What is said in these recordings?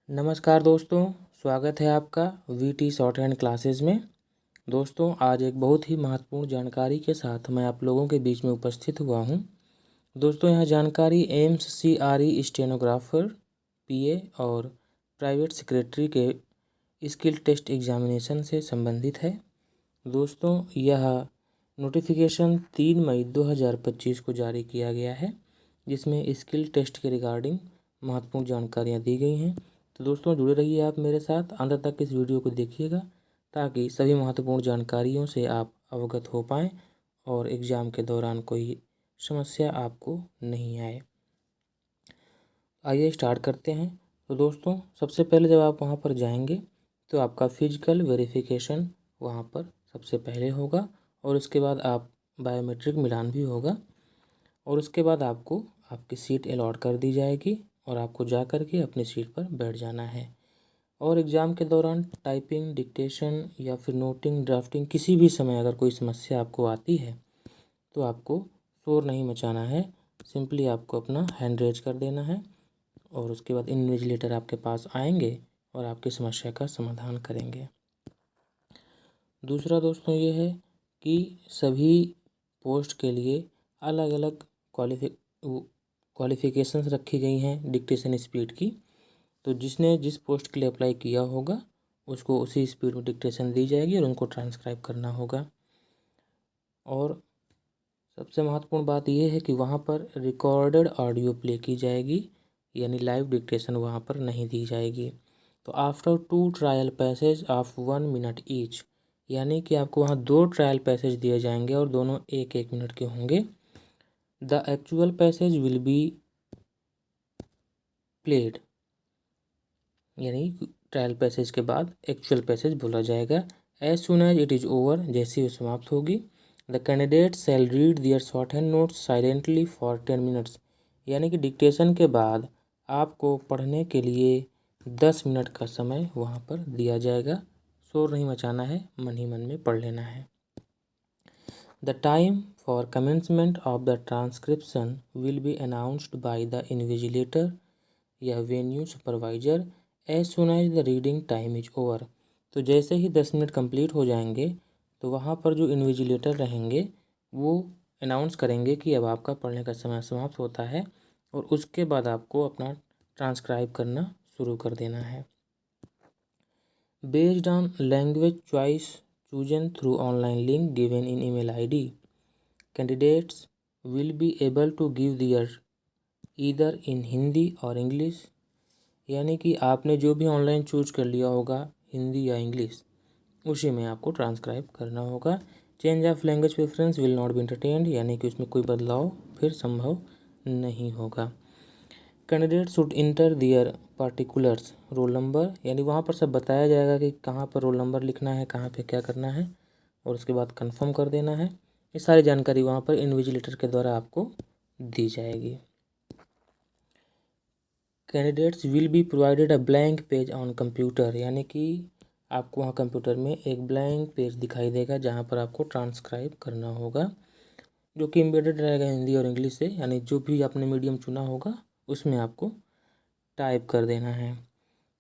नमस्कार दोस्तों, स्वागत है आपका वीटी शॉर्ट हैंड क्लासेस में। दोस्तों, आज एक बहुत ही महत्वपूर्ण जानकारी के साथ मैं आप लोगों के बीच में उपस्थित हुआ हूं। दोस्तों, यह जानकारी एम्स CRE स्टेनोग्राफर, PA और प्राइवेट सेक्रेटरी के स्किल टेस्ट एग्जामिनेशन से संबंधित है। दोस्तों, यह नोटिफिकेशन 3 मई 2025 को जारी किया गया है, जिसमें स्किल टेस्ट के रिगार्डिंग महत्वपूर्ण जानकारियाँ दी गई हैं। तो दोस्तों, जुड़े रहिए आप मेरे साथ, अंत तक इस वीडियो को देखिएगा ताकि सभी महत्वपूर्ण जानकारियों से आप अवगत हो पाएँ और एग्ज़ाम के दौरान कोई समस्या आपको नहीं आए। आइए स्टार्ट करते हैं। तो दोस्तों, सबसे पहले जब आप वहाँ पर जाएंगे तो आपका फिजिकल वेरिफिकेशन वहाँ पर सबसे पहले होगा और उसके बाद आप बायोमेट्रिक मिलान भी होगा और उसके बाद आपको आपकी सीट अलॉट कर दी जाएगी और आपको जा कर के अपनी सीट पर बैठ जाना है। और एग्ज़ाम के दौरान टाइपिंग, डिक्टेशन या फिर नोटिंग, ड्राफ्टिंग किसी भी समय अगर कोई समस्या आपको आती है तो आपको शोर नहीं मचाना है। सिंपली आपको अपना हैंड रेज कर देना है और उसके बाद इन्विजिलेटर आपके पास आएंगे और आपकी समस्या का समाधान करेंगे। दूसरा दोस्तों ये है कि सभी पोस्ट के लिए अलग अलग क्वालिफ़िकेशंस रखी गई हैं डिक्टेशन स्पीड की। तो जिसने जिस पोस्ट के लिए अप्लाई किया होगा उसको उसी स्पीड में डिक्टेशन दी जाएगी और उनको ट्रांसक्राइब करना होगा। और सबसे महत्वपूर्ण बात यह है कि वहाँ पर रिकॉर्डेड ऑडियो प्ले की जाएगी, यानी लाइव डिक्टेशन वहाँ पर नहीं दी जाएगी। तो after 2 trial passage of 1 minute each, यानी कि आपको वहाँ 2 ट्रायल पैसेज दिए जाएंगे और दोनों 1-1 मिनट के होंगे। The actual passage will be played, यानी ट्रायल पैसेज के बाद एक्चुअल पैसेज बोला जाएगा। As soon as it is over, जैसे ही समाप्त होगी। The candidate shall read their shorthand notes silently for 10 minutes, यानी कि डिक्टेशन के बाद आपको पढ़ने के लिए 10 मिनट का समय वहाँ पर दिया जाएगा। शोर नहीं मचाना है, मन ही मन में पढ़ लेना है। The time for commencement of the transcription will be announced by the invigilator या venue supervisor as soon as the reading time is over. तो जैसे ही 10 मिनट कंप्लीट हो जाएंगे तो वहाँ पर जो इन्विजिलेटर रहेंगे वो अनाउंस करेंगे कि अब आपका पढ़ने का समय समाप्त होता है और उसके बाद आपको अपना ट्रांसक्राइब करना शुरू कर देना है। Based on language choice chosen through online link given in email ID, candidates will be able to give their either in Hindi और इंग्लिश, यानी कि आपने जो भी ऑनलाइन चूज कर लिया होगा हिंदी या इंग्लिश, उसी में आपको ट्रांसक्राइब करना होगा। Change of language preference will not be entertained, यानी कि उसमें कोई बदलाव फिर संभव नहीं होगा। Candidate should enter their particulars roll number, यानी वहाँ पर सब बताया जाएगा कि कहाँ पर रोल नंबर लिखना है, कहाँ पे क्या करना है और उसके बाद कंफर्म कर देना है। ये सारी जानकारी वहाँ पर इन्विजिलेटर के द्वारा आपको दी जाएगी। Candidates will be provided a blank page on computer, यानी कि आपको वहाँ कंप्यूटर में एक ब्लैंक पेज दिखाई देगा जहाँ पर आपको ट्रांसक्राइब करना होगा, जो कि एम्बेडेड रहेगा हिंदी और इंग्लिश से, यानी जो भी आपने मीडियम चुना होगा उसमें आपको टाइप कर देना है।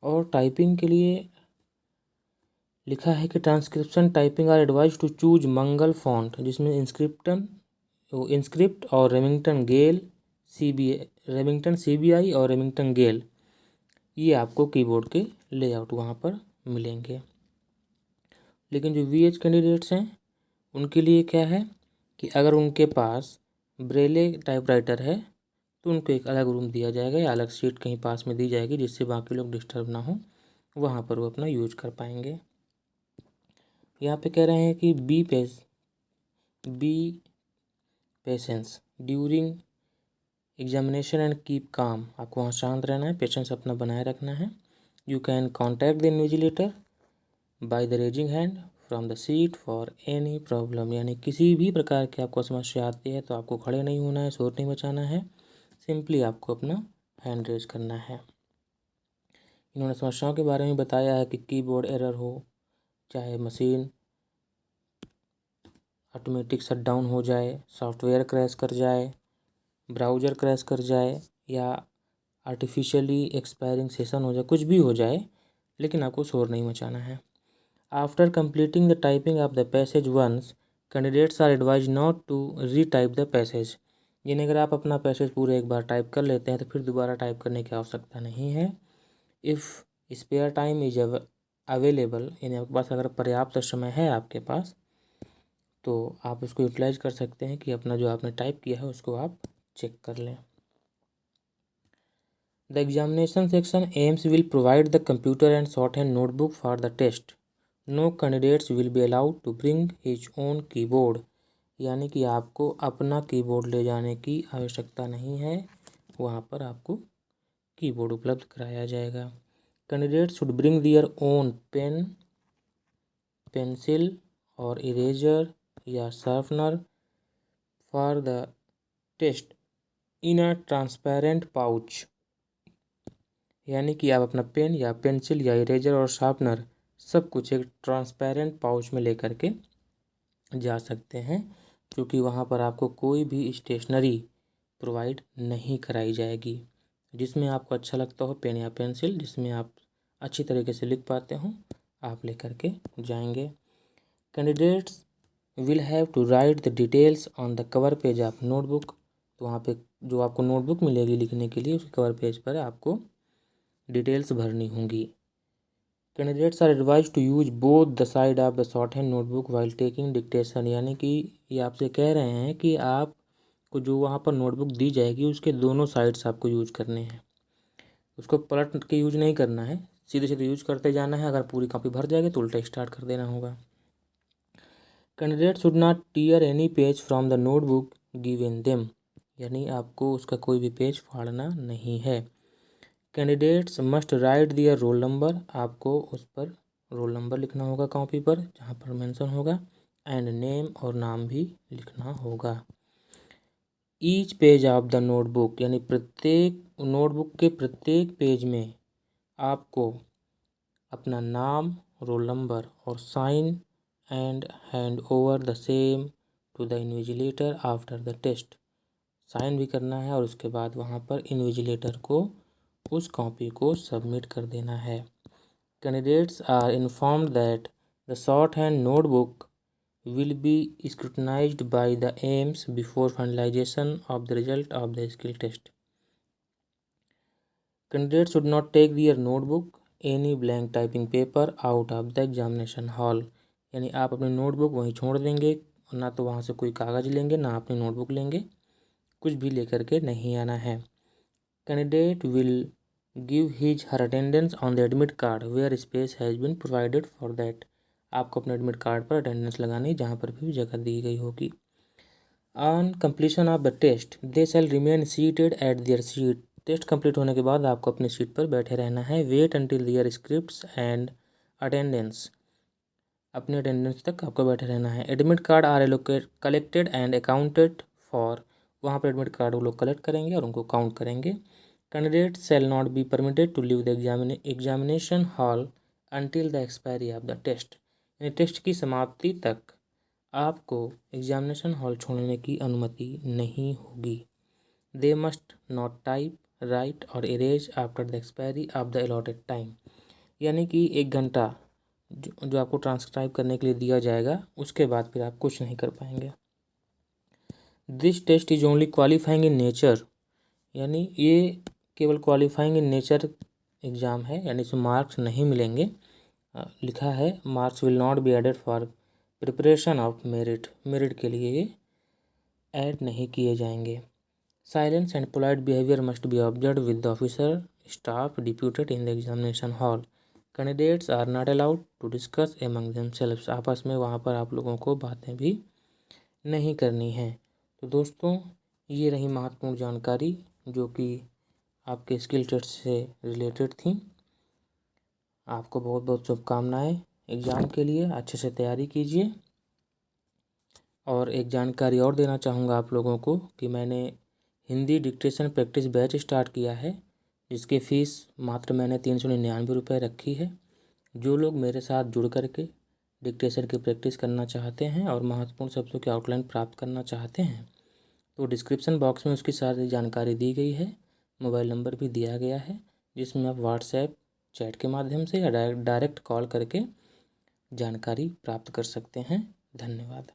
और टाइपिंग के लिए लिखा है कि transcription typing are advise to choose Mangal font, जिसमें इंस्क्रिप्ट और रेमिंगटन CBI और रेमिंगटन गेल, ये आपको कीबोर्ड के लेआउट वहाँ पर मिलेंगे। लेकिन जो VH कैंडिडेट्स हैं उनके लिए क्या है कि अगर उनके पास ब्रेले टाइपराइटर है तो उनको एक अलग रूम दिया जाएगा या अलग सीट कहीं पास में दी जाएगी, जिससे बाकी लोग डिस्टर्ब ना हो, वहाँ पर वो अपना यूज कर पाएंगे। यहाँ पे कह रहे हैं कि B patience during examination and keep calm, आपको वहाँ शांत रहना है, पेशेंस अपना बनाए रखना है। You can contact the invigilator by the raising hand from the seat for any problem, यानी किसी भी प्रकार की आपको समस्या आती है तो आपको खड़े नहीं होना है, शोर नहीं मचाना है, सिंपली आपको अपना हैंड रेज करना है। इन्होंने समस्याओं के बारे में बताया है कि कीबोर्ड एरर हो, चाहे मशीन ऑटोमेटिक शटडाउन हो जाए, सॉफ्टवेयर क्रैश कर जाए, ब्राउज़र क्रैश कर जाए या आर्टिफिशियली एक्सपायरिंग सेशन हो जाए, कुछ भी हो जाए, लेकिन आपको शोर नहीं मचाना है। After completing the typing of the passage once, candidates are advise not to retype the passage. यानी अगर आप अपना पैसेज पूरे एक बार टाइप कर लेते हैं तो फिर दोबारा टाइप करने की आवश्यकता नहीं है। If spare time is available, यानी आपके पास अगर पर्याप्त समय है आपके पास, तो आप उसको यूटिलाइज कर सकते हैं कि अपना जो आपने टाइप किया है उसको आप चेक कर लें। The examination section AIIMS will provide the computer and short hand notebook for the test. No candidates will be allowed to bring his own keyboard. यानी कि आपको अपना कीबोर्ड ले जाने की आवश्यकता नहीं है, वहाँ पर आपको कीबोर्ड उपलब्ध कराया जाएगा। Candidates should bring their own pen, pencil और इरेजर या sharpener for the test in a transparent pouch. यानी कि आप अपना पेन या पेंसिल या इरेजर और शार्पनर सब कुछ एक ट्रांसपेरेंट पाउच में लेकर के जा सकते हैं, क्योंकि वहाँ पर आपको कोई भी स्टेशनरी प्रोवाइड नहीं कराई जाएगी। जिसमें आपको अच्छा लगता हो पेन या पेंसिल, जिसमें आप अच्छी तरीके से लिख पाते हो, आप लेकर के जाएंगे। Candidates will have to write the details on the cover page of notebook. तो वहाँ पे जो आपको नोटबुक मिलेगी लिखने के लिए, उसके कवर पेज पर आपको डिटेल्स भरनी होंगी। Candidates are advise to use both the side of the short hand notebook while taking dictation. यानी कि ये आपसे कह रहे हैं कि आपको जो वहाँ पर नोटबुक दी जाएगी उसके दोनों साइड्स आपको यूज करने हैं। उसको पलट के यूज नहीं करना है, सीधे सीधे यूज करते जाना है। अगर पूरी कॉपी भर जाएगी तो उल्टा स्टार्ट कर देना होगा। Candidate should not tier any page from the notebook given them. यानी आपको उसका कोई भी पेज फाड़ना नहीं है। कैंडिडेट्स मस्ट राइट दियर रोल नंबर। आपको उस पर रोल नंबर लिखना होगा कॉपी पर जहाँ पर मेंशन होगा, एंड नेम और नाम भी लिखना होगा। Each page of the notebook, यानी प्रत्येक नोटबुक के प्रत्येक पेज में आपको अपना नाम, रोल नंबर और sign and hand over the same to the invigilator after the test. Sign भी करना है और उसके बाद वहाँ पर इन्विजिलेटर को उस कॉपी को सबमिट कर देना है। Candidates are informed that the short hand notebook will be scrutinized by the AIMS before finalization of the result of the skill test. Candidates should not take their notebook, any blank typing paper out of the examination hall. यानी आप अपनी notebook वहीं छोड़ देंगे, ना तो वहाँ से कोई कागज़ लेंगे ना अपनी नोटबुक लेंगे, कुछ भी लेकर के नहीं आना है। Candidate will give his her attendance on the admit card where space has been provided for that. आपको अपने एडमिट कार्ड पर अटेंडेंस लगानी जहाँ पर भी जगह दी गई होगी। On completion of the test they shall remain seated at their seat. Test complete होने के बाद आपको अपनी सीट पर बैठे रहना है। Wait until their scripts and attendance. अपने अटेंडेंस तक आपको बैठे रहना है। Admit card are allocate collected and accounted for. वहाँ पर एडमिट कार्ड वो लोग कलेक्ट करेंगे और उनको काउंट करेंगे। Candidate shall not be permitted to leave the examination hall until the expiry of the test. Test की समाप्ति तक आपको एग्जामिनेशन हॉल छोड़ने की अनुमति नहीं होगी। They must not type, write और erase after the expiry of the allotted time. यानी कि 1 घंटा जो आपको ट्रांसक्राइब करने के लिए दिया जाएगा, उसके बाद फिर आप कुछ नहीं कर पाएंगे। This test is only qualifying in nature. यानी ये केवल क्वालिफाइंग इन नेचर एग्ज़ाम है, यानी इसमें मार्क्स नहीं मिलेंगे। लिखा है marks will not be added for preparation of merit. Merit के लिए ये ऐड नहीं किए जाएंगे। Silence and polite behaviour must be observe with the officer staff deputed in the examination hall. Candidates are not allowed to discuss among themselves. आपस में वहाँ पर आप लोगों को बातें भी नहीं करनी है। तो दोस्तों, ये रही महत्वपूर्ण जानकारी जो कि आपके स्किल टेस्ट से रिलेटेड थी। आपको बहुत बहुत शुभकामनाएं एग्ज़ाम के लिए। अच्छे से तैयारी कीजिए। और एक जानकारी और देना चाहूँगा आप लोगों को कि मैंने Hindi dictation practice batch start किया है, जिसकी फ़ीस मात्र मैंने 399 रुपये रखी है। जो लोग मेरे साथ जुड़ करके डिक्टेशन की प्रैक्टिस करना चाहते हैं और महत्वपूर्ण शब्दों की आउटलाइन प्राप्त करना चाहते हैं, तो डिस्क्रिप्शन बॉक्स में उसकी सारी जानकारी दी गई है। मोबाइल नंबर भी दिया गया है, जिसमें आप व्हाट्सएप चैट के माध्यम से या डायरेक्ट कॉल करके जानकारी प्राप्त कर सकते हैं। धन्यवाद।